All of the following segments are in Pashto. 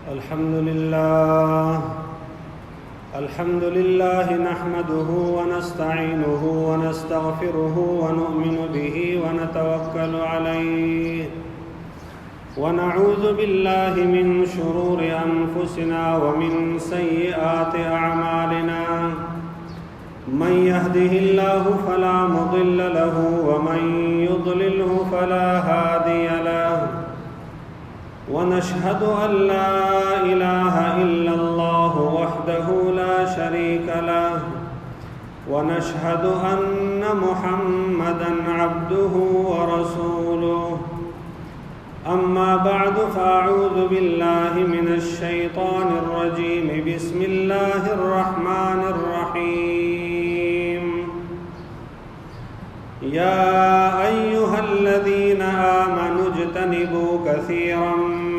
अल्हम्दुलिल्लाह नहमदुहु व नस्तईनुहु व नस्तगफिरुहु व नु'मिनु बिही व नतवक्कलु अलैहि व नऊज़ु बिल्लाहि मिन शुरूरि अनफुसिना व मिन सय्यिआति अअमालिना मन यहदिहिल्लाहु फला मुदिल्ल लहु व मन युद्लिल्हु फला हादिय लहु ونشهد أن لا إله إلا الله وحده لا شريك له ونشهد أن محمدا عبده ورسوله أما بعد فأعوذ بالله من الشيطان الرجيم بسم الله الرحمن الرحيم يا أيها الذين آمنوا اجتنبوا كثيرا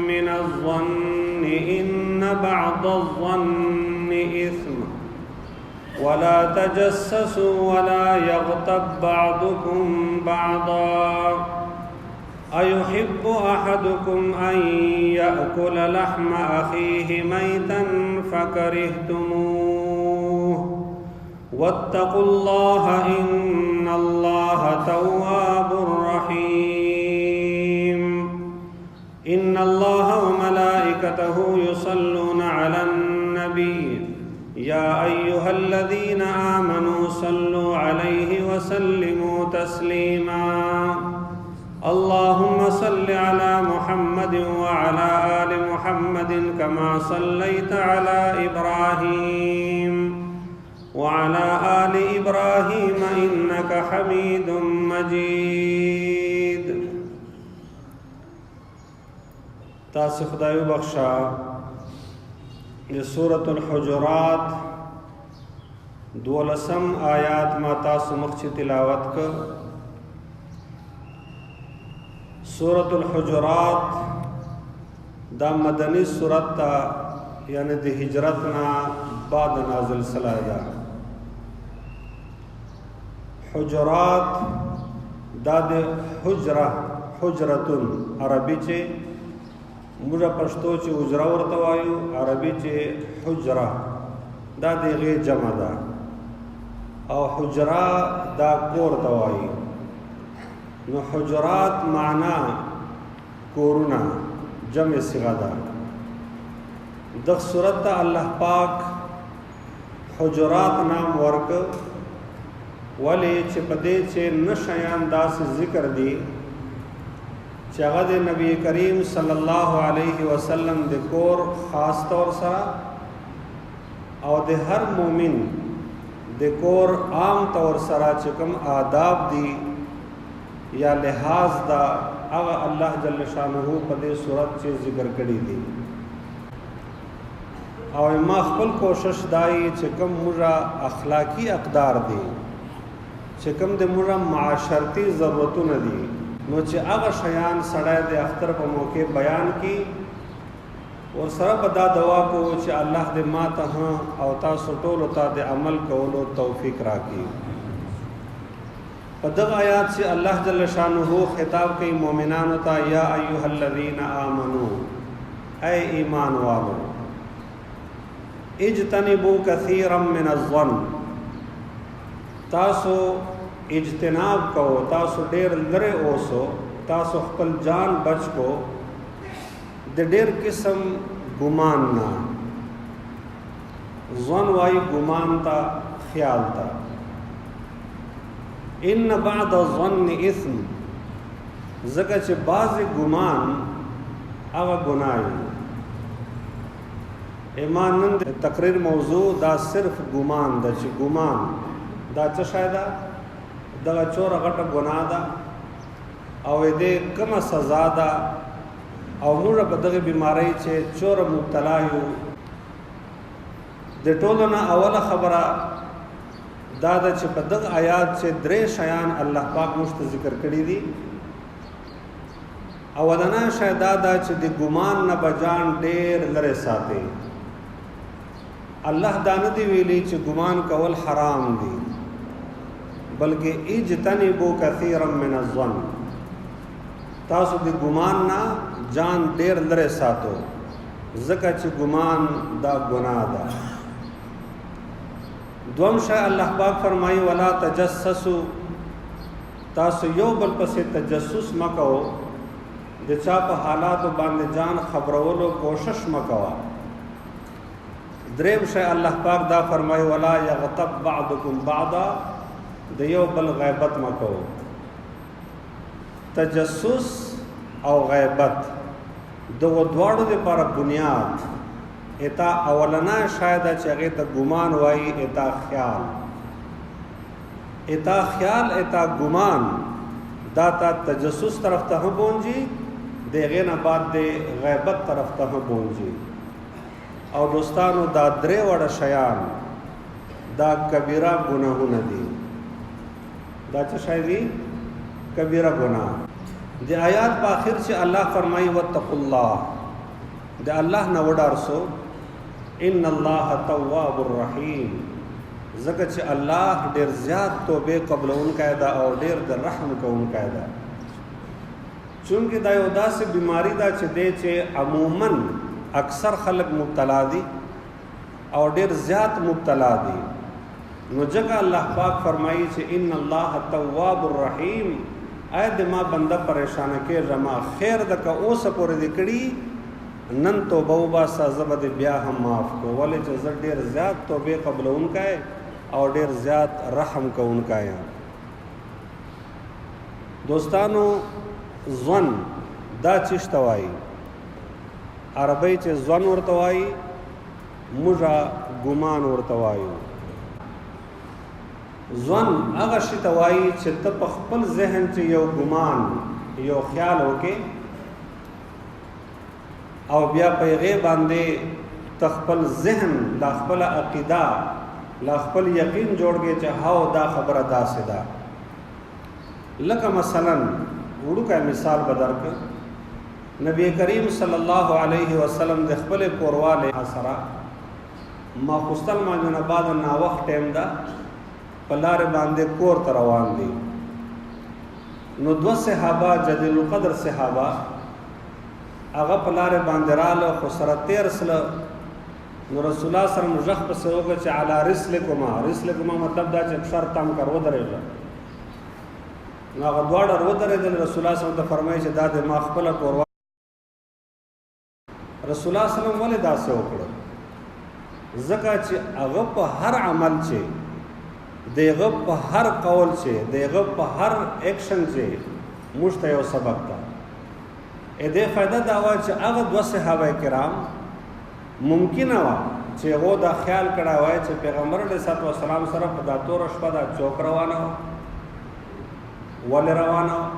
من الظن إن بعض الظن إثم ولا تجسسوا ولا يغتب بعضكم بعضا أيحب أحدكم أن يأكل لحم أخيه ميتا فكرهتموه واتقوا الله إن الله تواب رحيم إن الله وملائكته يصلون على النبي يا أيها الذين آمنوا صلوا عليه وسلموا تسليما اللهم صل على محمد وعلى آل محمد كما صليت على إبراهيم وعلى آل إبراهيم إنك حميد مجيد تاسو خدای بخشا یہ سورة الحجرات دولسم آیات ما تاسو مخچ تلاوت کا سورة الحجرات دا مدنی سورت تا یعنی دی ہجرتنا بعد نازل سلائدہ حجرات دا د حجرتن عربی چه موږ پښتو چې حجره ورته وایو عربي چې حجره دا د غي جمع ده او حجره دا کور ته وایي نو حجرات معنا کورونه جمع صيغه ده د سورت ته الله پاک حجرات نام ورک ولی چې پدې چې نشیان داس ذکر دي چې هغه د نبی کریم صلی الله علیه وسلم د کور خاص طور سره او د هر مؤمن د کور عام طور سره چې کوم آداب دي یا لحاظ دا هغه الله جل شانه په دې صورت چې ذکر کړی دي او ما خپل کوشش دای چې کوم موږ اخلاقی اقدار دي چې کوم د موږ معاشرتي ضرورتونه دي نو چې هغه شیان سړی د اختر په موقع بیان کی اور سره به دا دعا کو چې الله دې ما ته او تاسو ټول ته د عمل کولو توفیق راکړي په دغه آیات چې الله جل شانه خطاب کوي مؤمنانو ته یا ایها الذین آمنو اے ایمان والو اجتنبوا کثیرا من الظن تاسو اجتناب کو تاسو ډیر لره اوسو تاسو خپل جان بچ کو د ډیر قسم ګمان نه ظن وای ګمان تا خیال تا ان بعد الظن اثم زکه چې بعض ګمان هغه ګناه ایمان نن تقریر موضوع دا صرف ګمان د چې ګمان دا څه شاید دغه چور غټه ګناه ده او دې کومه سزا ده او موږ په دغه بیماری چې چور مبتلا یو د ټولو نه اوله خبره دا ده چې په دغه آیات چې درې شیان الله پاک مشت ذکر کړی دي اولنا شاید دا چې د ګمان نه بجان ډېر لره ساتي الله دا نه دی ویلي چې ګمان کول حرام دي بلکہ اجتنبوا کثیرا من الظن تاسو د ګمان نه جان ډیر لره ساتو ځکه چې ګمان دا ګناه ده. دوم شی الله پاک فرمایي ولا تجسسوا، تاسو یو بل پسې تجسس مکو، د چا په حالاتو باندې ځان خبرولو کوشش مکوه. دریم شی الله پاک دا فرمایي ولا یغتب بعضکم بعضا، د یو بل غیبت مکو. تجسس او غیبت دغه دواړو لپاره بنیاد اتا اولنا شاید چې هغه ته ګمان وایي، اتا خیال اتا ګمان دا تا تجسس طرف ته بونجي، دغه نه بعد د غیبت طرف ته بونجي. او دوستانو دا درې وړه شیان دا کبیره ګناهونه دي. دا څه شی دي؟ کبیره ګناه. د آیات په آخر چې الله فرمایي واتقوا الله، د الله نه وډارسو، ان الله تواب الرحیم، ځکه چې الله ډیر زیات توبه قبلونکی ده او ډیر د رحم کوونکی ده. چونکه دا یو داسې بیماری ده چې دی چې عموما اکثر خلک مبتلا دي او ډیر زیات مبتلا دي. نو ځکه الله پاک فرمایي چې ان الله تواب الرحیم، اې د ما بنده پریشان کېږه، ما خیر د که اوسه پورې دې کړي، نن توبه وباسه زه به دې بیا هم معاف کړو، ولې چې زه ډېر زیات توبې قبلونکی او ډېر زیات رحم کوونکی یم. دوستانو ظن دا چیش ته وایي؟ عربی چې ظن ورته وایي، موږ ګمان ورته وایو. ظن هغه شي ته وایي چې ته په خپل ذهن چې یو ګمان یو خیال وکې او بیا په هغې باندې ته خپل ذهن لا خپله عقیده لا خپل یقین جوړ کړې چې هاو دا خبره داسې ده. لکه مثلا وړوکی مثال به درکړم. نبی کریم صلی الله علیه وسلم د خپلې کوروالی سره ماخوستن مانځه نه بعد ناوخت ټایم ده، په لارې باندې کور ته روان دي. نو دوه صحابه جلیل القدر صحابه هغه په لارې باندې راله، خو سره تېر سله. نو رسول الله سره غږ پسې وکړه چې علی رسلکما، رسلکما مطلب دا چې پښر تم کر ودرېږه. نو هغه دواړه ودرېدل. رسول الله صلی الله علیه وسلم فرمایي چې دا د ما خپله کوروا. رسول الله صلی الله علیه وسلم ولې داسې وکړه؟ ځکه چې هغه په هر عمل چې دیغه په هر قول چې دیغه په هر ایکشن چې موږ ته یو سبق ده. ا دې فائدہ دا و چې هغه دوه صحابه کرام ممکنه وه چې هغه دا خیال کړی وای چې پیغمبر علیه الصلوة والسلام سره په دا توره شپه دا چوک روانه وه، ولې روانه وه؟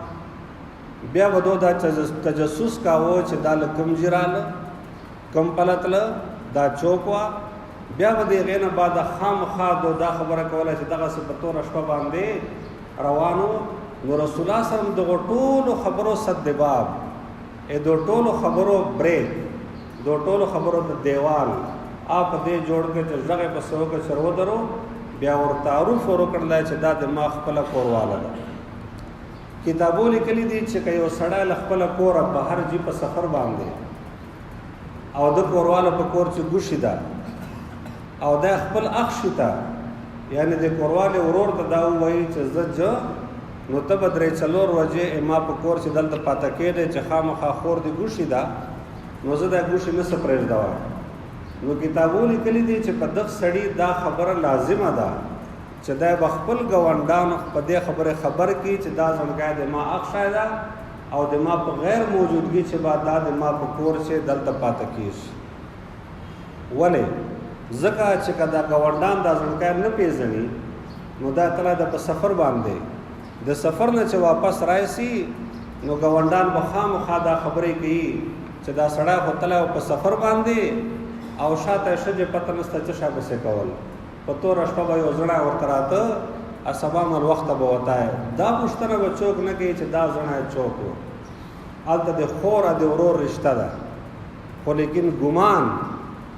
بیا به دو دا تجسس کاوه چې دا له کوم ځای راله، کوم پلتله، دا چوک وه. بیا به د هغې نه بعد خامخا دا خبره کوله چې دغسې په توره شپه باندې روان و. نو رسول الله صلی الله علیه وسلم دغو ټولو خبرو سد باب، دو ټولو خبرو بریک، دو ټولو خبرو د دیوال آپ دې جوړ کړ چې غږ په سو کې چر ودرو. بیا ور تعارف ورکړل چې دا د ما خپل کورواله ده. کتابو لیکلي دي چې یو سړی له خپل کور بهر جی په سفر باندې او د کورواله په کور چې ګوشي ده او دا خپل اخشي ته، یعنی د کورواله ورور ته دا وایي چې زه نو ته به درې څلور ورځې ما په کور چې دلته پاته کېدی چې خامخا خور د ګوشي ده، نو زه دا ګوشي نسه پرېږدوم. نو کتابو لیکلي دي چې په دغه سړي دا خبره لازمه ده چې دا به خپل ګاونډیانو په دې خبره خبر کړي چې دا زموږ د ما اخشی ده او د ما په غیر موجودګي چې با دا د ما په کور چې دلته پاته کېږي. ولې؟ ځکه چې که دا ګاونډیان دا زموږ نه پېژني نو دا کله د په سفر باندې د سفر نه چې واپس راشي نو ګاونډیان به خامخا دا خبرې کوي چې دا سړی خو تللی په سفر باندې او شاته ښځې پته نشته څه شی بسې کول، په توره شپه به یو زړی ورته راته سبا مل وخته به وتی. دا پوښتنه به څوک نه کوي چې دا زړی څوک و. هلته د خور د ورور رشته ده، خو لیکن ګمان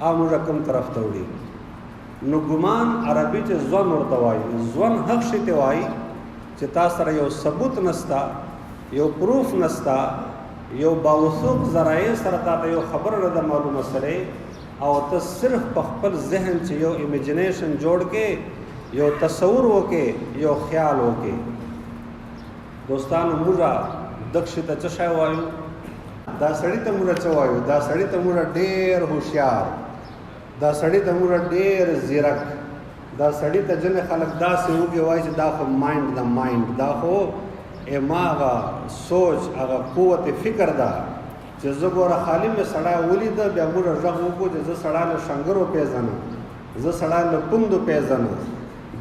موږ کوم طرف ته وړي. نو ګمان عربي چې ظن ورته وایي. ظن هغه شي ته وایي چې تا سره یو ثبوت نسته، یو پروف نسته، یو باوثوق ذرایع سره تاته یو خبره نه ده معلومه سره او ته صرف په خپل ذهن چې یو امیجنیشن جوړ کې یو تصور وکې یو خیال وکې. دوستانو موږ دکشي ته څه شی وایو؟ دا سړی ته موږ څه وایو؟ دا سړی ته موږ ډېر هوښیار، دا سړی ته موږ ډېر زیرک، دا سړی ته ځینې خلک داسې وږي وایي چې دا خو مایند د مایند، دا خو هغه سوچ هغه قوت فکر ده چې زه ګوره خالي مې سړی ولیده بیا موږ غږ وکړو چې زه سړی له شنګرو پیژنم، زه سړی له پوندو پیژنم،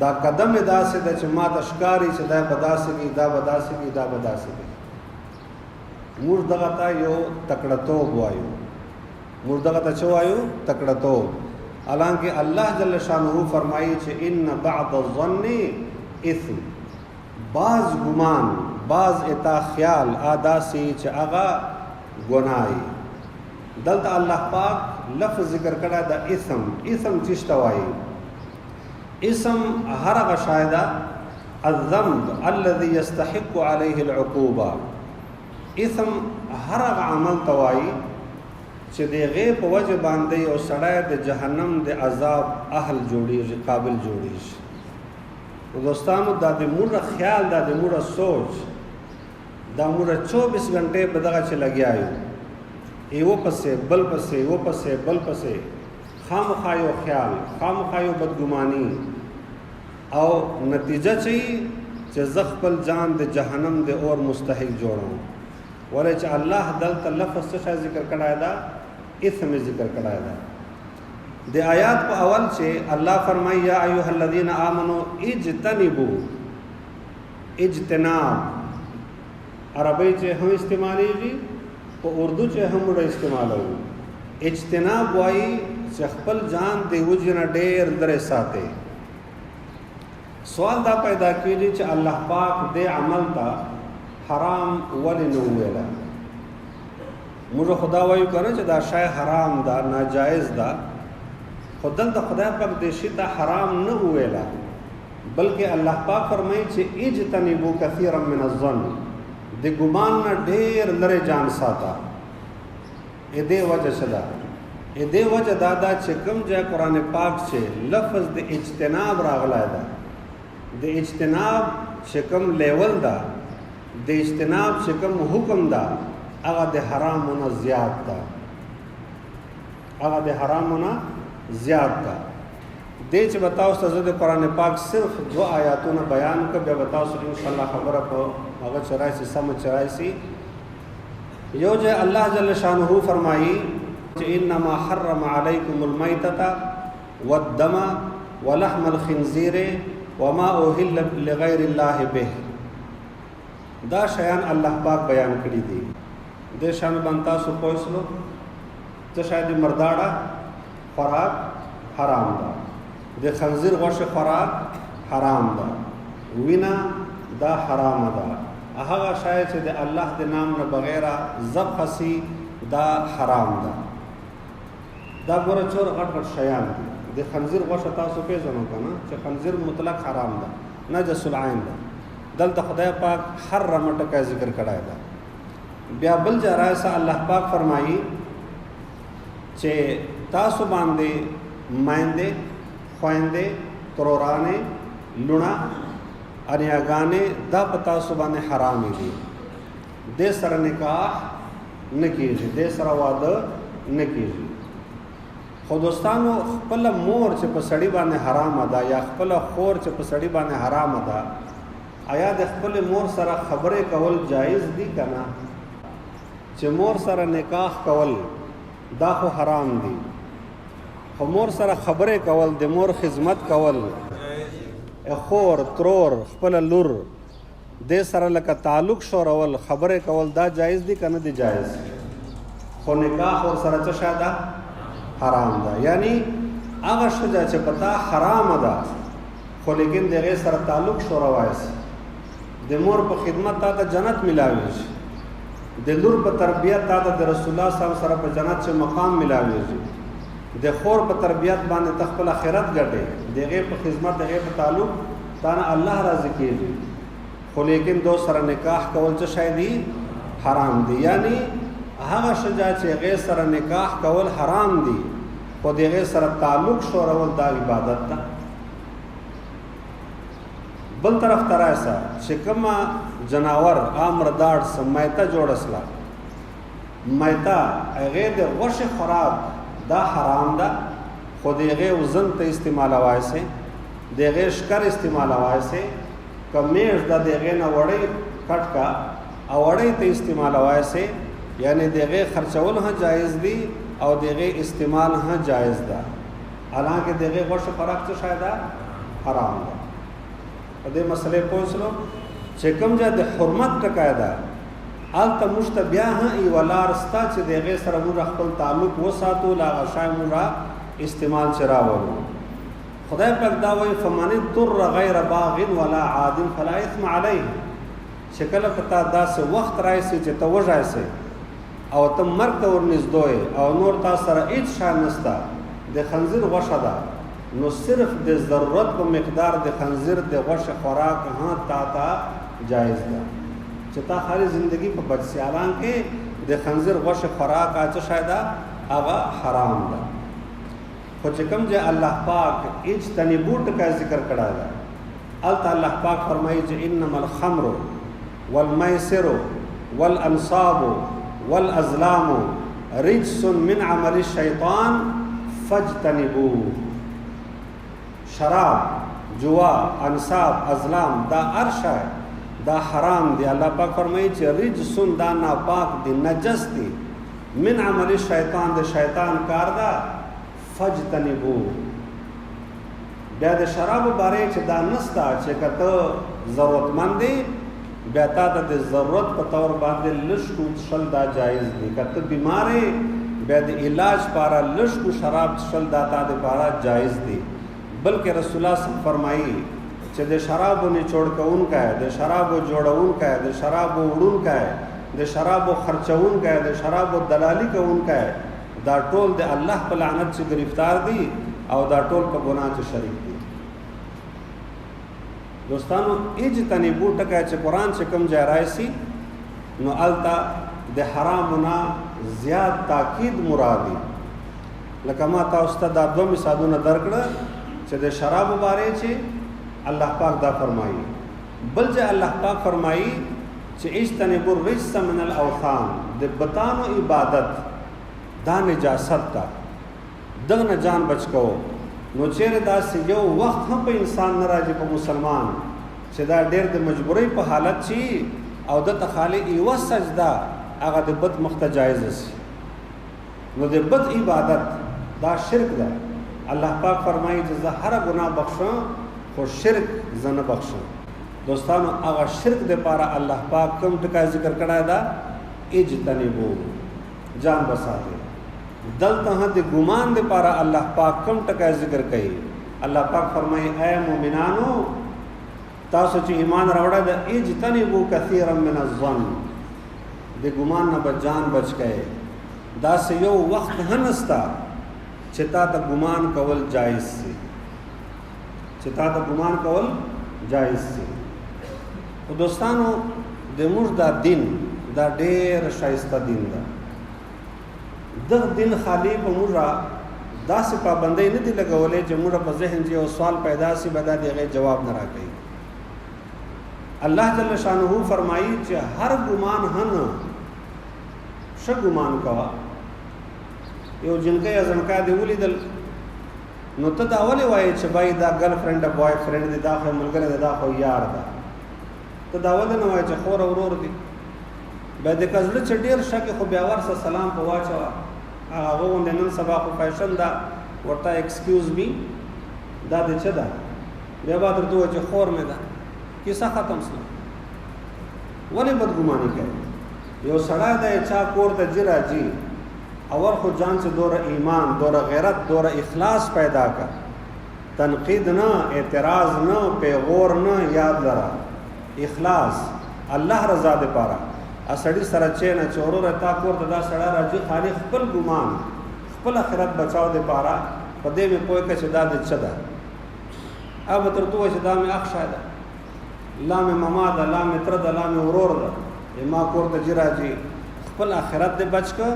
دا قدم یې داسې ده چې ما ته ښکاري چې دا به داسې وي، دا به داسې وي، دا به داسې وي. موږ دغه ته یو تکړهتوب وایو، موږ دغه ته څه وایو؟ تکړهتوب. حالانکه الله جل شانه فرمایي چې ان بعض الظن اثم، بعض ګمان، بعض اتا خیال آداسی چې هغه ګناي. دلته الله پاک لفظ ذکر کړه د اسم. اسم څه وایي؟ اسم هر هغه شی ده الذنب الذي يستحق عليه العقوبه. اسم هر هغه عمل توایي چې دغه په وجه باندې او سړی د جهنم د عذاب اهل جوړیږي، قابل جوړیږي. دوستانو دا د موږ خیال، دا د موږ سوچ، دا موږ 24 غنټې په دغه چې لګیا یو پسې بل پسې یو پسې بل پسې، خامخا یو خیال، خامخا یو بدګماني، او نتیجه چې زه خپل جان د جهنم د اور مستحق جوړم. ولې چې الله دلته لفظ څه ذکر کړی دا؟ اسم ذکر کړی دا. د آیات په اول چې الله فرمایي یا ایها الذین آمنوا اجتنبوا، اجتناب عربی چې هم استعمالیږي، په اردو چې هم ډېر استعمالوي. اجتناب وایي چې خپل جان د وجې نه ډېر لرې ساتي. سوال دا پیدا کېږي چې الله پاک دې عمل ته حرام ولې نه وویله؟ موږ خدا وایو که نه چې دا شی حرام ده، ناجایز ده، خو دلته خدای پاک دې شي ته حرام نه وویله، بلکې الله پاک فرمایي چې اجتنبوا کثیرا من الظن، د ګمان نه ډېر لرې جان ساته. دې وجه څه ده؟ دې وجه دا ده چې کوم ځای قرآن پاک چې لفظ د اجتناب راغلی ده، د اجتناب چې کوم لیول ده، د اجتناب چې کوم حکم ده، هغه د حرامونه زیات ده، هغه د حرامونه زیات ده. دې چې بتاو ستاسو د قرآن پاک صرف 2 آیاتونه بیان کړ، بیا بتاو ان شاء الله خبره په هغه چرای سي سم چرای سي. یو ځای الله جل شانه فرمایي چې انما حرم علیکم المیتة والدم ولحم الخنزیر وما اوهل لغیر الله به. دا شیان الله پاک بیان کړی دي. د شان باندې تاسو پوښتنه چې شاید مرداړه خوراک حرام ده، د خنزیر غوښه خوراک حرام ده، وینا دا حرام ده، هغه شای چې د الله د نام نه بغیر ذبح سي دا حرام ده. دا ګوره څور غټ غټ شیان دي. د خنزیر غوښه تاسو پیژنئ کنه چې خنزیر مطلق حرام ده، نجس العين ده. دلته خدای پاک حرم ټکا ذکر کړای ده. بیا بل ځای سره الله پاک فرمایي چې تاسو باندې مایندې، خويندې، ترورانې، لونه، اریاګانې دا په تاسو باندې حرام دي. د سره نکاح نه کیږي، د سره واده نه کیږي. خو دوستانو خپل مور چې په سړی باندې حرام ده یا خپل خور چې په سړی باندې حرام ده، آیا د خپل مور سره خبرې کول جایز دي کنه؟ چې مور سره نکاح کول دا خو حرام دي، خو مور سره خبرې کول، د مور خدمت کول، خور، ترور، خپل لور د سره لکه تعلق شورول، خبرې کول دا جایز دي کنه؟ دي جایز. خو نکاح ور سره څه شاده حرام ده. یعنی هغه شجا چې پتا حرام ده، خو لیکن دغه سره تعلق شوروایس، د مور په خدمت تا ته جنت ملاويږي، د لور په تربیت تا ته د رسول الله صلی الله علیه وسلم سره په جنت چې مقام ملاويږي، د خور په تربیت باندې تخپل آخرت ګټي، دغه په خدمت، دغه په تعلق تا نه الله راضي کیږي. خو لیکن دو سره نکاح کول څه شای دي؟ حرام دي. یعنی هغه شجاع چې هغې سره نکاح کول حرام دي خو د هغې سره تعلق شورول دا عبادت ده. بل طرف ته راسه چې کومه جناور امر داړ سم میته جوړسله میته هغې د غوښې خوراک دا حرام ده خو د هغې وزن ته استعمالوای سي د هغې شکر استعمالوای سي که میږ ده د هغې نه وړۍ کټ کا او وړۍ ته استعمالوای سي یعنی د هغې خرچول هم جایز دي او د هغې استعمال هم جایز ده حالانکه د هغې غوښې خوراک څه شی ده حرام ده. په دې مسلې پوه شلو چې کوم ځای د حرمت ټکی ده هلته موږ ته بیا هم یوه لار شته چې د هغې سره موږ خپل تعلق وساتو له هغه شی موږ استعمال چې راولو. خدای پاک دا وایي فمن اضطر غیر باغ ولا عاد فلا اثم علیه چې کله په تا داسې وخت راشي چې ته وږی سې او ته مرګ ته ورنږدې او نور تا سره هېڅ شی نشته د خنزیر غوښه ده نو صرف د ضرورت په مقدار د خنزیر د غوښې خوراک هم تا ته جایز ده چې تا خالي زندگی په بدسیالان کې د خنزیر غوښې خوراک څه شی ده هغه حرام ده. خو چې کوم ځای الله پاک اجتنبوا ټکی ذکر کړی ده هلته الله پاک فرمایي چې انما الخمر والمیسر والانصاب والازلام رجس من عمل الشیطان فاجتنبوه. شراب جوا انصاب ازلام دا هر شی دا حرام دی. الله پاک فرمایي چې رجسون دا ناپاک دی نجس دی من عمل الشیطان د شیطان کار ده فاجتنبوه. بیا د شرابو باره چې دا نسته چې که ته ضرورتمند دی بیا تا ته د ضرورت په طور باندې لږ کو څښل دا جایز دی. که ته بیمار یې بیا د علاج پاره لږ کو شراب څښل دا تا دپاره جایز دی. بلکې رسول الله صلی فرمایي چې د شرابو نچوړ کوونکی د شرابو جوړونکی د شرابو وړونکی د شرابو خرچونکی د شرابو دلالي کوونکی دا ټول د الله په لعنت چې گرفتار دي او دا ټول په ګناه کې شریک دي. دوستانو اجتنبوا ټکی چې قرآن چې کوم ځای راشي نو هلته د حرامو نه زیات تاکید مرادي. لکه ما تاسو ته دا دوه مثالونه درکړه چې د شرابو باره چې الله پاک دا فرمایي. بل ځای الله پاک فرمایي چې اجتنبوا الرجس من الاوثان د بتانو عبادت دا نجاست ده دغه نه ځان بچ کوو. نو چیرې داسې یو وخت هم په انسان نه راځي په مسلمان چې دا ډېر د مجبورۍ په حالت شي او دته خالي یوه سجده هغه د بت مخ ته جایزه شي نو د بت عبادت دا شرک ده. الله پاک فرمایي چې زه هره ګناه بخښم خو شرک زه نه بخښم. دوستانو هغه شرک دپاره الله پاک کوم ټکی ذکر کړی ده اجتنبو جان بساتئ. دلته هم د ګمان دپاره الله پاک کوم ټکی ذکر کوي. الله پاک فرمایي اے مؤمنانو تاسو چې ایمان راوړی د اجتنبو کثیرا من الظن د ګمان نه به جان بچ کوئ. داسې یو وخت هم نسته چې تا ته ګمان کول جایز سي چې تا ته ګمان کول جایز سي. خو دوستانو د موږ دا دین دا ډېر ښایسته دین ده. دغه دین خالی په موږ داسې پابندۍ نه دي لګولې چې موږ په ذهن کې یو سوال پیدا سي به دا د هغې جواب نه راکوي. الله جل شانه فرمایي چې هر ګمان هم ښه ګمان کوه. یو جنکۍ یا زنکا دې ولیدل نو ته دا ولې وایې چې بای دا ګرل فرینډ بوای فرینډ دی دا خو ملګری دی دا خو یار ده. ته دا ولې نه وایې چې خور او ورور دی. بیا د که زړه چې ډېر شکې خو بیا ورسه سلام په واچوه هغه غوندې نن سبا خو فیشن ده ورته ایکسکیوز می دا د څه ده بیا به درته ووایي چې خور مې ده کیسه ختم شوه. ولې بدګماني کوي؟ یو سړی دی چا کور ته ځي راځي اور خو ځان چې دوره ایمان دوره غیرت دوره اخلاص پیدا کړه. تنقید نه اعتراض نه پیغور نه یاد لره اخلاص الله رضا دپاره. اسړي سره چې نه چې وروره تا کور ته دا سړی راځي خالي خپل ګمان خپل آخرت بچاو دپاره په دې مې پوه کړه چې دا د څه ده. او به درته ووایي چې دا مې اخ شی ده لا مې مما ده لا مې تره ده لا مې ورور ده ما کور ته جی راځي خپل آخرت دې بچ که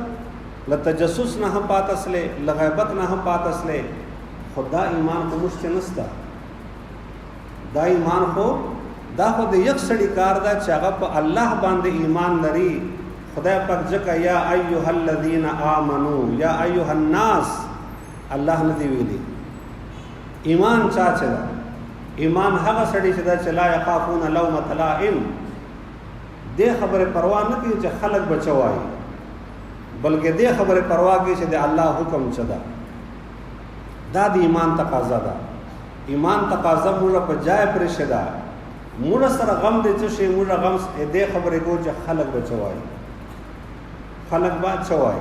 له تجسس نه هم پاتسلې له غیبت نه هم پاتسلې خدا ایمان خو موږ کې نسته دا ایمان خو دا خو د یک سړي کار ده چې هغه په الله باندې ایمان لري خدای پاک ځکه یا ایها الذین آمنو یا ایها الناس الله نه دی ویلي ایمان چا چې ده ایمان هغه سړي چې دا چې لا یخافون لومة لائم دې خبره پروا نه کوي چې خلق بچوي بلکې دې خبره پروا کوي چې د الله حکم چدا دا د ایمان تقاضا ده ایمان تقاضا موږ په ځای پر شدا موږ سره غم دې چې شي موږ غم دې خبره کو چې خلق بچوي خلق بچوي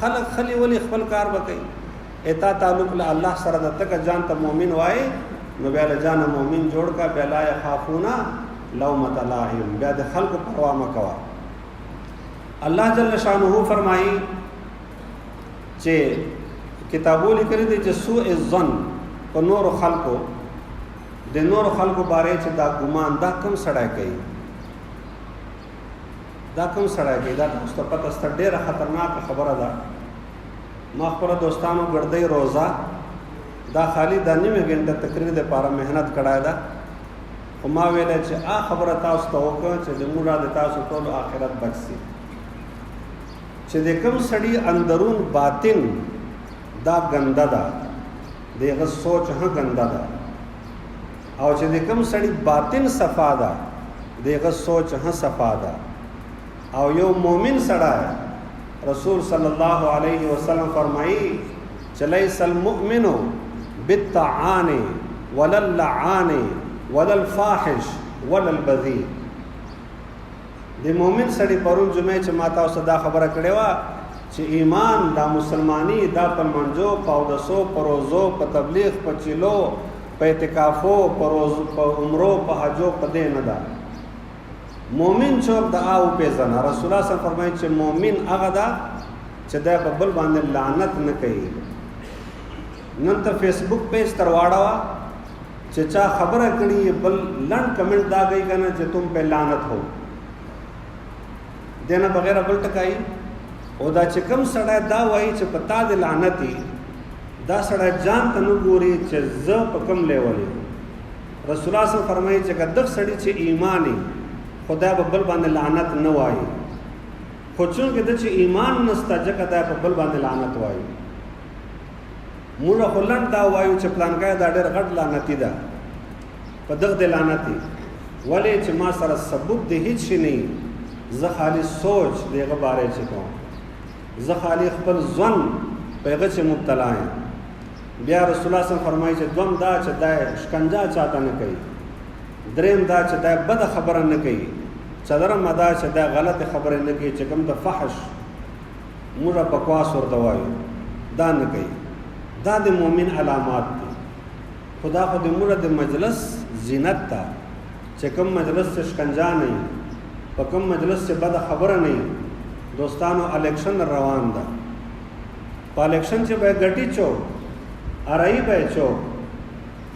خلق خلی ولی خپل کار وکړي اتا تعلق له الله سره د تک جان ته مؤمن وای نو بیا له جان مؤمن جوړ کا بیا لا یخافونا لومة لائم بیا د خلق پروا مکوا الله جل شانه فرمایي چې کتابو لیکلي دي چې سوء الظن په نور خلقو د نور خلقو باره چې دا ګمان دا کم سړی کوي دا تاسو ته پته ست ډیره خطرناک خبره ده ما خپل دوستانو ګرځي روزه دا خالی د نیمه غنټه تقریر د پاره مهنت کړای دا خو ما ویل چې خبره تاسو ته وکړه چې د موږ د تاسو ټول آخرت بچي چې د کوم سړی اندرون باطن دا ګنده ده دغه سوچ هم ګنده ده او چې د کوم سړی باطن صفا ده دغه سوچ هم صفا ده او یو مؤمن سړی رسول صلی الله علیه وسلم فرمایي چې لیس المؤمن بالطعان ولا اللعان ولا الفاحش ولا البذيء د مؤمن سړی پرون جمعه چې ماته صدا خبره کړې وا چې ایمان دا مسلمانی دا په منځو پاودسو پروزو په تبلیغ په چلو په اعتکافو پروز په عمرو په حجو په دې نه ده مؤمن څوک دا او په ځنا رسول الله صلی الله علیه وسلم فرمایي چې مؤمن هغه دا چې دا په بل باندې لعنت نه کوي نن ته فیسبوک پیج تر واړه چې چا خبره کړي بل لړ کمنټ دا گئی کنه چې تم په لعنت هو دینه بغیر بل ټکای او دا چې کوم سړی دا وایي چې پتا د لعنتي دا سړی جان ته نو ګوري چې ز په کم لیول رسول الله صلی فرمایي چې کله سړی چې ایمانی خدای په بل باندې لعنت نه وایي خو چونکه د چې ایمان نسته ځکه دا په بل باندې لعنت وایي موږ خلند دا وایو چې پلانګای دا ډېر غټ لعنتی ده په دغه د لعنتی ولې چې ما سره ثبوت دی هیڅ شي نه زه خالی سوچ دغه باره چې کوم زه خالی خپل ځن پیغه چې مبتلا یم بیا رسول الله صلی الله علیه وسلم فرمایي چې دوم دا چې دا شکنجا چاته نه کوي دریم دا چې دا بد خبره نه کوي څلورم دا چې دا غلط خبره نه کوي چې کوم د فحش موږ بکواس ورته وایو دا نه کوي دا د مؤمن علامات دي خدا خو د موږ د مجلس زینت تا چې کوم مجلس شکنجا نه په کوم مجلس سے بد خبره نه دوستانو الیکشن روان ده په الیکشن چې به ګټي چو ارای به چو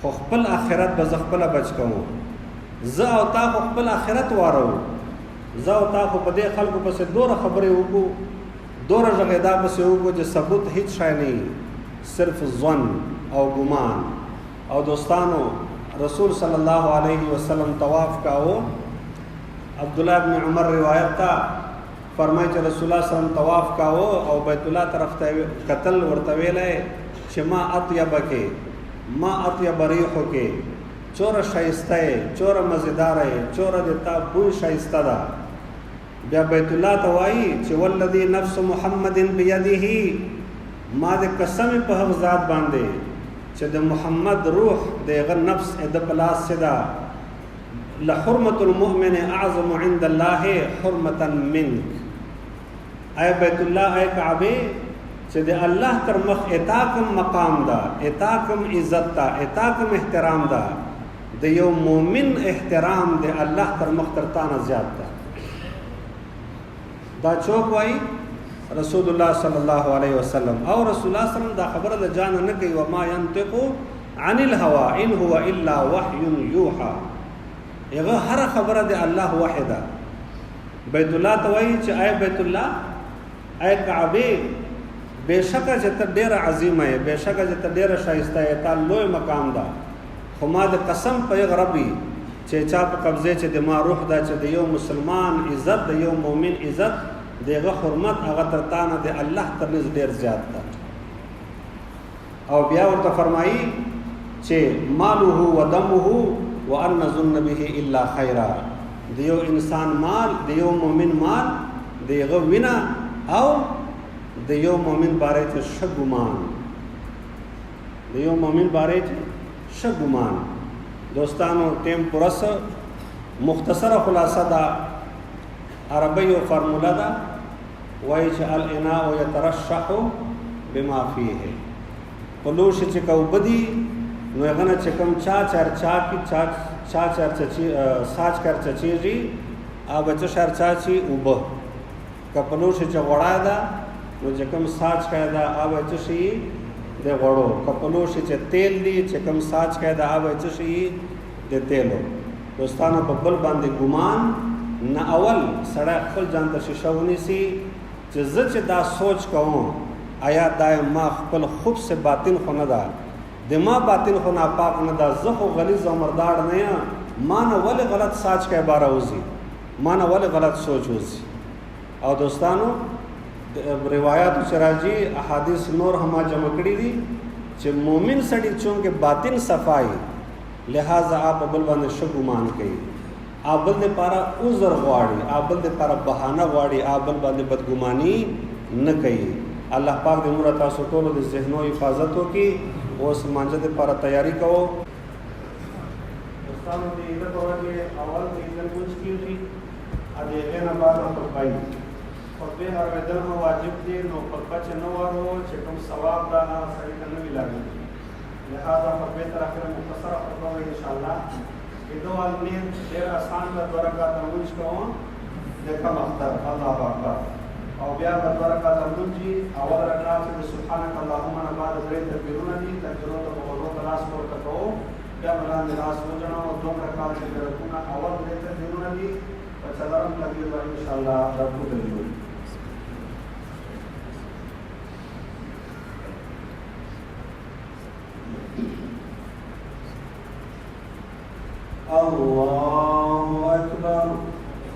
خو خپل آخرت به خپل بچ کوم زه او تا خپل آخرت وارو زه او تا خو په دې خلکو پسې دوره خبره وکړو دوره ژغېدا پسې وکړو چې ثبوت هیڅ شای نه صرف ظن او ګمان او دوستانو رسول صلی الله علیه وسلم طواف کاو عبد الله ابن عمر روایت تا فرمایي چې رسول الله صلی الله علیه وسلم طواف کاو او بیت الله طرف ته قتل ورته ویلې چې ما اطيب ريحك چور شایسته چور مزیدار چور دتا بو شایسته دا بیا بیت الله ته وایي چې والذي نفس محمد بيده ما د قسم په هغه ذات باندې چې د محمد روح دغه نفس د پلاس صدا لحرمه المؤمن اعظم عند الله حرمه منك اي بیت الله اي کعبه چې د الله تر مخ اتاکم مقام دا اتاکم عزت دا اتاکم احترام دا د یو مؤمن احترام د الله تر مخ تر تانه زیات دا دا چوک وای رسول الله صلی الله علیه وسلم او رسول الله صلی الله علیه وسلم دا خبره د جان نه کوي و ما ينطق عن الهوى ان هو الا وحي يوحى یغه هر خبره د الله وحده بیت الله ته وایي چې آی بیت الله آی کعبه بېشکه چې ته ډېره عظیمه یې، بېشکه چې ته ډېره ښایسته یې، تا لوی مقام ده، خو ما د قسم په یې ربي چې چا په قبضه چې د ما روح ده، چې د یو مسلمان عزت، د یو مؤمن عزت، دغه حرمت هغه تر تا نه د الله تر نزد ډېر زیات ده. او بیا ورته فرمایي چې ماله و دمه وان نظن به الا خیرا، د یو انسان مال، د یو مؤمن مال، دغه وینا او د یو مؤمن باره کې ښه ګمان، د یو مؤمن باره کې ښه ګمان. دوستانو ټیم پرس مختصره خلاصه ده، عربی یو فرموله ده، وایي چې الاناء یترشح بما فیه، پلوش چې که اوبه دي نو هغه نه چې کوم ساچ کرچچېږي هغه به څه شرچاچي اوبه، که پلوش چې غوړه ده نو چې کوم ساچ کړی ده هغه به څه شي د غوړو، که پلوش چې تیل دي چې کوم ساچ کړی ده هغه به څه شي د تیلو. دوستانو په بل باندې ګمان نه، اول سړی خپل ځان ته شیشه ونیسي چې زه چې دا سوچ کوم آیا دا ما خپل خوب سے باطن خو نه ده، د ما باطن خو ناپاک نه ده، زه خو غلیظ او مردار نه یم، ما نه ولې غلط ساچ کې باره وځي، ما نه ولې غلط سوچ وځي. او دوستانو روایات چې راځي احادیث نور هم جمع کړي دي چې مؤمن سړی چونکه باطن صفای لہذا آپ بل باندې ښه ګمان کوي، آپ بل د پاره عذر غواړي، آپ بل د پاره بهانه غواړي، آپ بل باندې بدګماني نه کوي. الله پاک دې موږ تاسو ټول د ذهنو حفاظت وکړي. اوس مانځه د پاره تیاری کوو. دوستانو دې د پوهې اول دې نن کوم کیږي ا دې غنه بعد په پای خطبه هر بدل مو واجب دي، نو په پچ نو ورو چې کوم ثواب دا سړی ته نه ویلاږي، لہذا خطبه تر اخره مختصره خطبه ان شاء الله دو علمین ډېر آسان به دوه رکعاته لمونځ کوم د کم اختر الله اکبر، او بیا به دوه رکعاته لمونځ اول رکعت د سبحانك اللهم نه بعد درې تکبیرونه دي، تکبیرونه په وضو په لاس پورته کوو، بیا به لاندې لاس وځړوو، دوه رکعات تکبیرونه اول درې تکبیرونه دي، په څلورم تکبیر به ان شاء الله رکوع ته ځو. Allah